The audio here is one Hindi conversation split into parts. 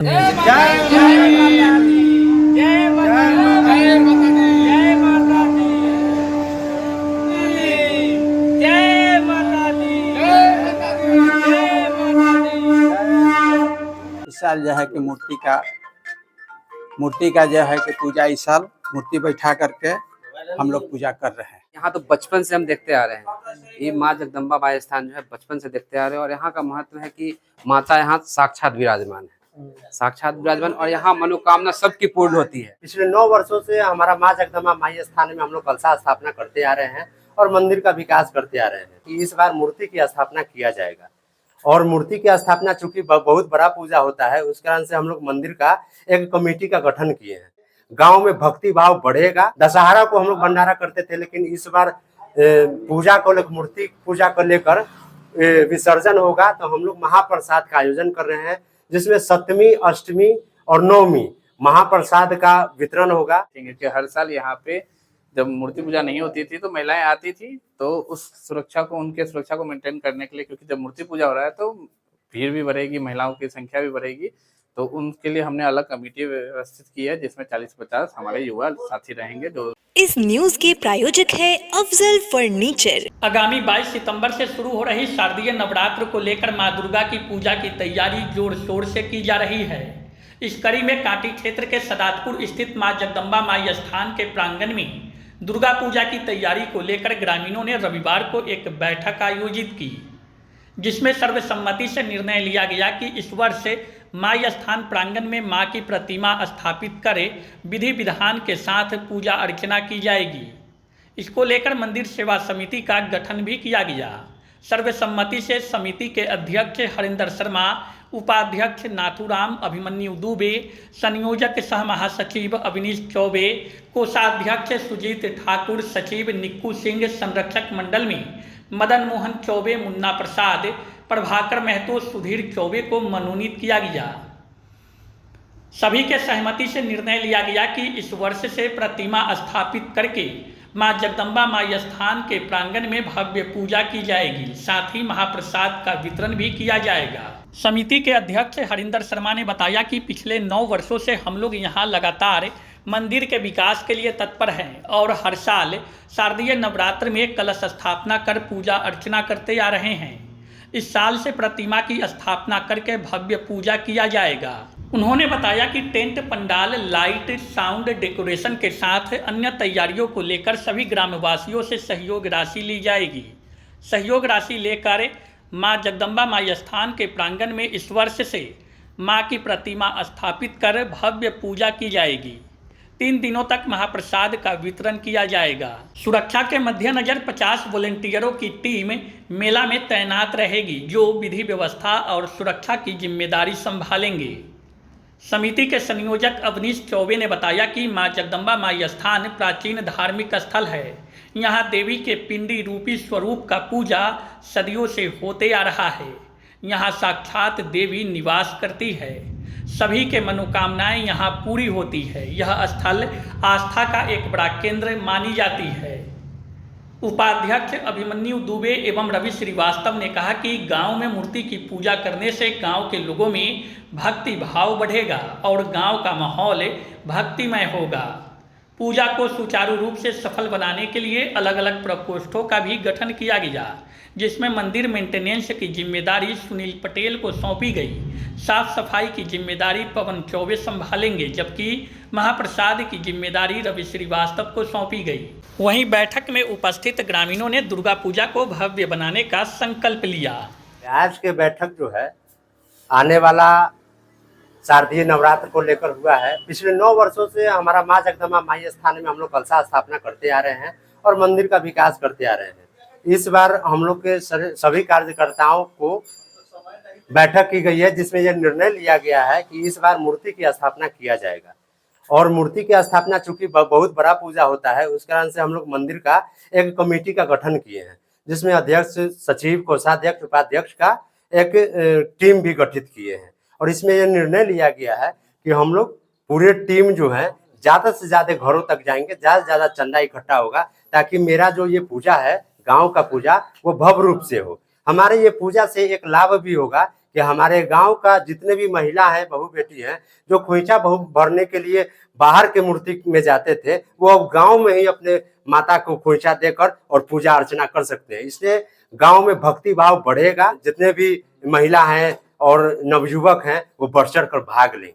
जय माता दी, जय माता दी, जय माता दी, जय माता दी, जय माता दी। इस साल जो है कि मूर्ति का जो है कि पूजा इस साल मूर्ति बैठा करके हम लोग पूजा कर रहे हैं। यहाँ तो बचपन से हम देखते आ रहे हैं। ये माँ जगदम्बा माई स्थान जो है बचपन से देखते आ रहे हैं और यहाँ का महत्व है कि माता यहाँ साक्षात विराजमान है, साक्षात विराजमान और यहाँ मनोकामना सबकी पूर्ण होती है। पिछले 9 वर्षों से हमारा माँ जगदम्बा माई स्थान में हम लोग कलशा स्थापना करते आ रहे हैं और मंदिर का विकास करते आ रहे हैं कि इस बार मूर्ति की स्थापना किया जाएगा। और मूर्ति की स्थापना चूंकि बहुत बड़ा पूजा होता है, उस कारण से हम लोग मंदिर का एक कमेटी का गठन किए हैं। गांव में भक्ति भाव बढ़ेगा। दशहरा को हम लोग भंडारा करते थे, लेकिन इस बार पूजा को लेकर, मूर्ति पूजा को लेकर विसर्जन होगा तो हम लोग महाप्रसाद का आयोजन कर रहे हैं, जिसमें सप्तमी, अष्टमी और नवमी महाप्रसाद का वितरण होगा। क्योंकि हर साल यहाँ पे जब मूर्ति पूजा नहीं होती थी तो महिलाएं आती थी, तो उस सुरक्षा को, उनके सुरक्षा को मेंटेन करने के लिए, क्योंकि जब मूर्ति पूजा हो रहा है तो भीड़ भी बढ़ेगी, महिलाओं की संख्या भी बढ़ेगी, तो उनके लिए हमने अलग कमेटी व्यवस्थित की है, जिसमें 40-50 हमारे युवा साथी रहेंगे। जो इस न्यूज के प्रायोजक है अफजल फर्नीचर। आगामी 22 सितंबर से शुरू हो रही शारदीय नवरात्र को लेकर मां दुर्गा की पूजा की तैयारी जोर शोर से की जा रही है। इस कड़ी में कांटी क्षेत्र के सदातपुर स्थित मां जगदम्बा माई स्थान के प्रांगण में दुर्गा पूजा की तैयारी को लेकर ग्रामीणों ने रविवार को एक बैठक आयोजित की, जिसमें सर्वसम्मति से निर्णय लिया गया कि इस वर्ष माई स्थान प्रांगण में मां की प्रतिमा स्थापित करे विधि विधान के साथ पूजा अर्चना की जाएगी। इसको लेकर मंदिर सेवा समिति का गठन भी किया गया। सर्वसम्मति से समिति के अध्यक्ष हरिंदर शर्मा, उपाध्यक्ष नाथूराम अभिमन्यु दुबे, संयोजक सह महासचिव अविनीश चौबे, कोषाध्यक्ष सुजीत ठाकुर, सचिव निक्कू सिंह, संरक्षक मंडल में मदन मोहन चौबे, मुन्ना प्रसाद, प्रभाकर महतो, सुधीर चौबे को मनोनीत किया गया। सभी के सहमति से निर्णय लिया गया कि इस वर्ष से प्रतिमा स्थापित करके मां जगदम्बा माई स्थान के प्रांगण में भव्य पूजा की जाएगी, साथ ही महाप्रसाद का वितरण भी किया जाएगा। समिति के अध्यक्ष हरिंदर शर्मा ने बताया कि पिछले 9 वर्षों से हम लोग यहाँ लगातार मंदिर के विकास के लिए तत्पर हैं और हर साल शारदीय नवरात्र में कलश स्थापना कर पूजा अर्चना करते आ रहे हैं। इस साल से प्रतिमा की स्थापना करके भव्य पूजा किया जाएगा। उन्होंने बताया कि tent, pandal, light, sound, decoration के साथ अन्य तैयारियों को लेकर सभी ग्रामवासियों से सहयोग राशि ली जाएगी। सहयोग राशि लेकर मां जगदम्बा माई स्थान के प्रांगण में इस वर्ष से मां की प्रतिमा स्थापित कर भव्य पूजा की जाएगी। 3 दिनों तक महाप्रसाद का वितरण किया जाएगा। सुरक्षा के मद्देनजर 50 वॉलंटियरों की टीम मेला में तैनात रहेगी, जो विधि व्यवस्था और सुरक्षा की जिम्मेदारी संभालेंगे। समिति के संयोजक अवनीश चौबे ने बताया कि मां जगदम्बा माई स्थान प्राचीन धार्मिक स्थल है। यहाँ देवी के पिंडी रूपी स्वरूप का पूजा सदियों से होते आ रहा है। यहाँ साक्षात देवी निवास करती है। सभी के मनोकामनाएं यहाँ पूरी होती है। यह स्थल आस्था का एक बड़ा केंद्र मानी जाती है। उपाध्यक्ष अभिमन्यु दुबे एवं रवि श्रीवास्तव ने कहा कि गांव में मूर्ति की पूजा करने से गांव के लोगों में भक्ति भाव बढ़ेगा और गांव का माहौल भक्तिमय होगा। पूजा को सुचारू रूप से सफल बनाने के लिए अलग अलग प्रकोष्ठों का भी गठन किया गया, जिसमें मंदिर मेंटेनेंस की जिम्मेदारी सुनील पटेल को सौंपी गई। साफ सफाई की जिम्मेदारी पवन चौबे संभालेंगे, जबकि महाप्रसाद की जिम्मेदारी रवि श्रीवास्तव को सौंपी गई। वहीं बैठक में उपस्थित ग्रामीणों ने दुर्गा पूजा को भव्य बनाने का संकल्प लिया। आज के बैठक जो है आने वाला शारदीय नवरात्र को लेकर हुआ है। पिछले 9 वर्षों से हमारा माँ जगदम्बा माई स्थान में हम लोग कलशा स्थापना करते आ रहे हैं और मंदिर का विकास करते आ रहे हैं। इस बार हम लोग के सभी कार्यकर्ताओं को बैठक की गई है, जिसमें यह निर्णय लिया गया है कि इस बार मूर्ति की स्थापना किया जाएगा। और मूर्ति की स्थापना चूंकि बहुत बड़ा पूजा होता है, उस कारण से हम लोग मंदिर का एक कमेटी का गठन किए हैं, जिसमें अध्यक्ष, सचिव, कोषाध्यक्ष, उपाध्यक्ष का एक टीम भी गठित किए हैं। और इसमें यह निर्णय लिया गया है कि हम लोग पूरे टीम जो है ज़्यादा से ज़्यादा घरों तक जाएंगे, ज़्यादा से ज़्यादा चंदा इकट्ठा होगा, ताकि मेरा जो ये पूजा है, गांव का पूजा, वो भव्य रूप से हो। हमारे ये पूजा से एक लाभ भी होगा कि हमारे गांव का जितने भी महिला हैं, बहू बेटी हैं, जो खोइचा बहू भरने के लिए बाहर के मूर्ति में जाते थे, वो अब गांव में ही अपने माता को खोइचा देकर और पूजा अर्चना कर सकते हैं। इसलिए गांव में भक्ति भाव बढ़ेगा। जितने भी महिला हैं और नवयुवक हैं वो बढ़ चढ़ कर भाग लेंगे।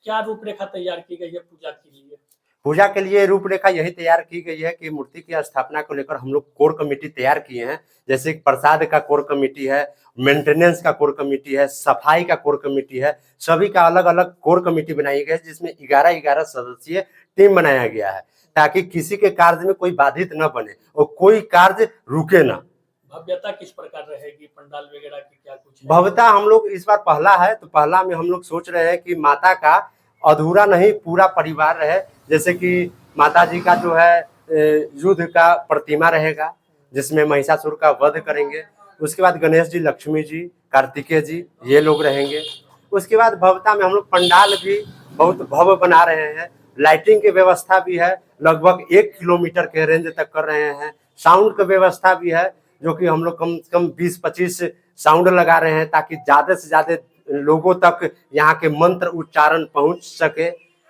क्या रूपरेखा तैयार की गई है पूजा के लिए? पूजा के लिए रूपरेखा यही तैयार की गई है कि मूर्ति की स्थापना को लेकर हम लोग कोर कमेटी तैयार किए हैं। जैसे प्रसाद का कोर कमेटी है, मेंटेनेंस का कोर कमेटी है, सफाई का कोर कमेटी है, सभी का अलग अलग कोर कमेटी बनाई गई है, जिसमें 11 सदस्यीय टीम बनाया गया है, ताकि किसी के कार्य में कोई बाधित न बने और कोई कार्य रुके ना। भव्यता किस प्रकार रहेगी, पंडाल वगैरह की क्या कुछ है? भव्यता हम लोग इस बार पहला है, तो पहला में हम लोग सोच रहे हैं कि माता का अधूरा नहीं पूरा परिवार रहे। जैसे कि माता जी का जो है युद्ध का प्रतिमा रहेगा, जिसमें महिषासुर का वध करेंगे। उसके बाद गणेश जी, लक्ष्मी जी, कार्तिकेय जी, ये लोग रहेंगे। उसके बाद भव्यता में हम लोग पंडाल भी बहुत भव्य बना रहे हैं। लाइटिंग की व्यवस्था भी है, लगभग 1 किलोमीटर के रेंज तक कर रहे हैं। साउंड की व्यवस्था भी है, जो कि हम लोग कम से कम 20-25 साउंड लगा रहे हैं, ताकि ज़्यादा से ज़्यादा लोगों तक यहाँ के मंत्र उच्चारण पहुँच सके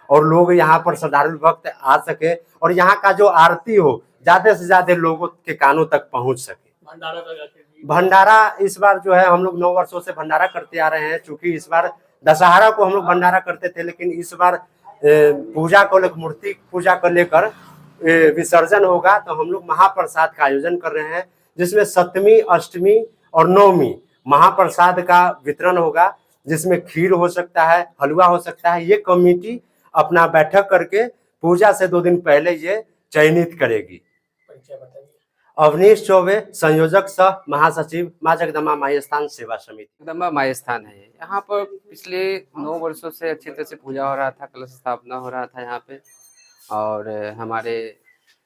और लोग यहाँ पर श्रद्धालु भक्त आ सके और यहाँ का जो आरती हो ज़्यादा से ज़्यादा लोगों के कानों तक पहुँच सके। भंडारा लगा के भंडारा इस बार जो है हम लोग 9 वर्षों से भंडारा करते आ रहे हैं। चूंकि इस बार दशहरा को हम लोग भंडारा करते थे, लेकिन इस बार पूजा को लेकर, मूर्ति पूजा को लेकर विसर्जन होगा, तो हम लोग महाप्रसाद का आयोजन कर रहे हैं, जिसमें 7वीं, 8वीं और 9वीं महाप्रसाद का वितरण होगा, जिसमें खीर हो सकता है, हलवा हो सकता है। ये कमेटी अपना बैठक करके पूजा से 2 दिन पहले ये चयनित करेगी। परिचय बताइए। अवनीश चौबे, संयोजक सह महासचिव, माँ जगदम्बा माई स्थान सेवा समिति। जगदम्बा माई स्थान है। यहाँ पर पिछले 9 वर्षों से अच्छी तरह से पूजा हो रहा था, कलश स्थापना हो रहा था यहाँ पे, और हमारे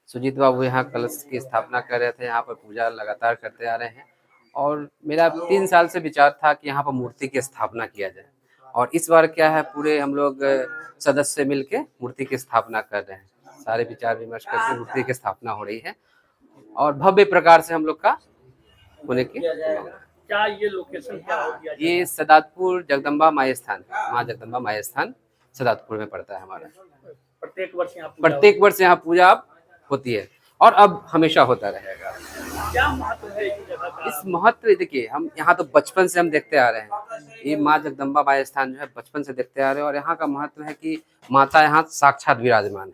सुजीत बाबू यहाँ कलश की स्थापना कर रहे थे। यहाँ पर पूजा लगातार करते आ रहे हैं और मेरा 3 साल से विचार था कि यहाँ पर मूर्ति की स्थापना किया जाए, और इस बार क्या है, पूरे हम लोग सदस्य मिलके मूर्ति की स्थापना कर रहे हैं। सारे विचार विमर्श करके मूर्ति की स्थापना हो रही है और भव्य प्रकार से हम लोग का होने की। क्या ये लोकेशन क्या हो गया? ये सदातपुर जगदम्बा माई स्थान, माँ जगदम्बा माई स्थान सदातपुर में पड़ता है हमारा। प्रत्येक वर्ष यहाँ पूजा प्रत्येक वर्ष यहाँ पूजा अब होती है और अब हमेशा होता रहेगा। क्या महत्व है इस जगह का? इस महत्व देखिए, हम यहाँ तो बचपन से हम देखते आ रहे हैं। ये माँ जगदम्बा माई स्थान जो है बचपन से देखते आ रहे हैं, और यहाँ का महत्व है कि माता यहाँ साक्षात विराजमान है,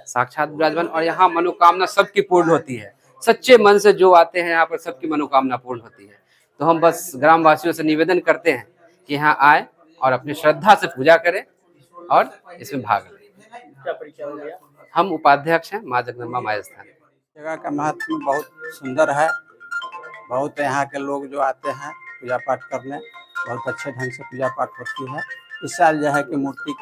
साक्षात विराजमान, और यहाँ मनोकामना सबकी पूर्ण होती है। सच्चे मन से जो आते हैं यहाँ पर सबकी मनोकामना पूर्ण होती है। तो हम बस ग्रामवासियों से निवेदन करते हैं कि यहाँ आए और अपनी श्रद्धा से पूजा करें और इसमें भाग लें। क्या परिचय हो गया? हम उपाध्यक्ष हैं माँ जगदम्बा माई स्थान। जगह का महत्व बहुत सुंदर है। बहुत यहाँ के लोग जो आते हैं पूजा पाठ करने, बहुत अच्छे ढंग से पूजा पाठ होती है। इस साल जो है कि मूर्ति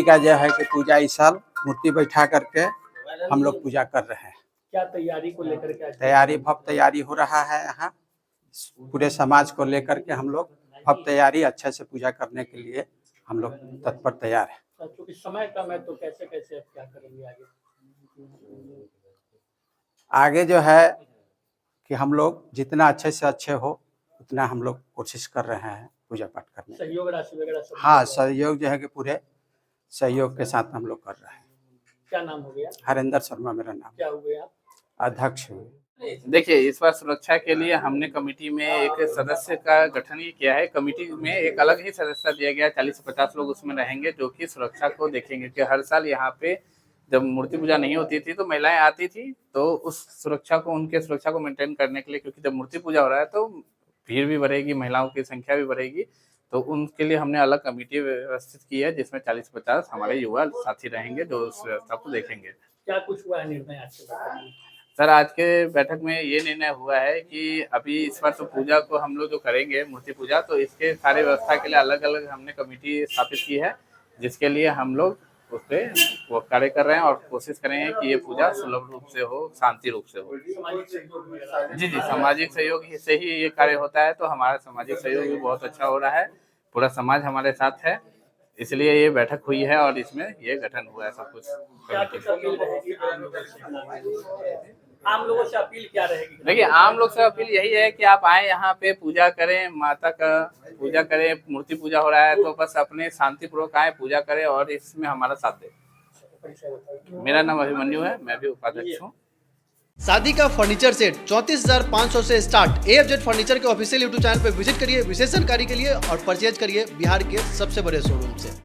का जो है कि पूजा इस साल मूर्ति बैठा करके हम लोग पूजा कर रहे हैं। क्या तैयारी को लेकर के? भव्य तैयारी हो रहा है यहाँ पूरे समाज को लेकर के। हम लोग भव्य तैयारी अच्छे से पूजा करने के लिए हम लोग तत्पर तैयार है। क्योंकि समय कम है, तो कैसे कैसे क्या करेंगे आगे? आगे जो है कि हम लोग जितना अच्छे से अच्छे हो उतना हम लोग कोशिश कर रहे हैं पूजा पाठ करने। सहयोग राशि वगैरह सब? हाँ, सहयोग जो है कि पूरे सहयोग के साथ हम लोग कर रहे हैं। क्या नाम हो गया? हरेंद्र शर्मा मेरा नाम। क्या हुए आप? अध्यक्ष हूँ। देखिए, इस बार सुरक्षा के लिए हमने कमेटी में एक सदस्य का गठन ही किया है। कमेटी में एक अलग ही सदस्य दिया गया, 40 से 50 लोग उसमें रहेंगे, जो कि सुरक्षा को देखेंगे। कि हर साल यहाँ पे जब मूर्ति पूजा नहीं होती थी तो महिलाएं आती थी, तो उस सुरक्षा को, उनके सुरक्षा को मेंटेन करने के लिए, क्योंकि जब मूर्ति पूजा हो रहा है तो भीड़ भी बढ़ेगी, महिलाओं की संख्या भी बढ़ेगी, तो उनके लिए हमने अलग कमेटी व्यवस्थित की है, जिसमें 40-50 हमारे युवा साथी रहेंगे जो उस व्यवस्था को देखेंगे। क्या कुछ हुआ है निर्णय आज के? सर, आज के बैठक में ये निर्णय हुआ है कि अभी इस बार तो पूजा को हम लोग जो करेंगे मूर्ति पूजा, तो इसके सारे व्यवस्था के लिए अलग अलग हमने कमेटी स्थापित की है, जिसके लिए हम लोग उस पर वो कार्य कर रहे हैं और कोशिश करेंगे कि ये पूजा सुलभ रूप से हो, शांति रूप से हो। जी, सामाजिक सहयोग से ही ये कार्य होता है, तो हमारा सामाजिक सहयोग भी बहुत अच्छा हो रहा है। पूरा समाज हमारे साथ है, इसलिए ये बैठक हुई है और इसमें ये गठन हुआ है सब कुछ। आम लोगों से अपील क्या रहेगी? देखिए, आम लोग से अपील यही है कि आप आए यहाँ पे पूजा करें, माता का पूजा करें, मूर्ति पूजा हो रहा है तो बस अपने शांतिपूर्वक आए, पूजा करें और इसमें हमारा साथ दें। मेरा नाम अभिमन्यु है, मैं भी उपाध्यक्ष हूँ। शादी का फर्नीचर सेट 34,500 से स्टार्ट। AFZ फर्नीचर के ऑफिशियल यूट्यूब चैनल पर विजिट करिए विशेष जानकारी के लिए और परचेज करिए बिहार के सबसे बड़े शोरूम से।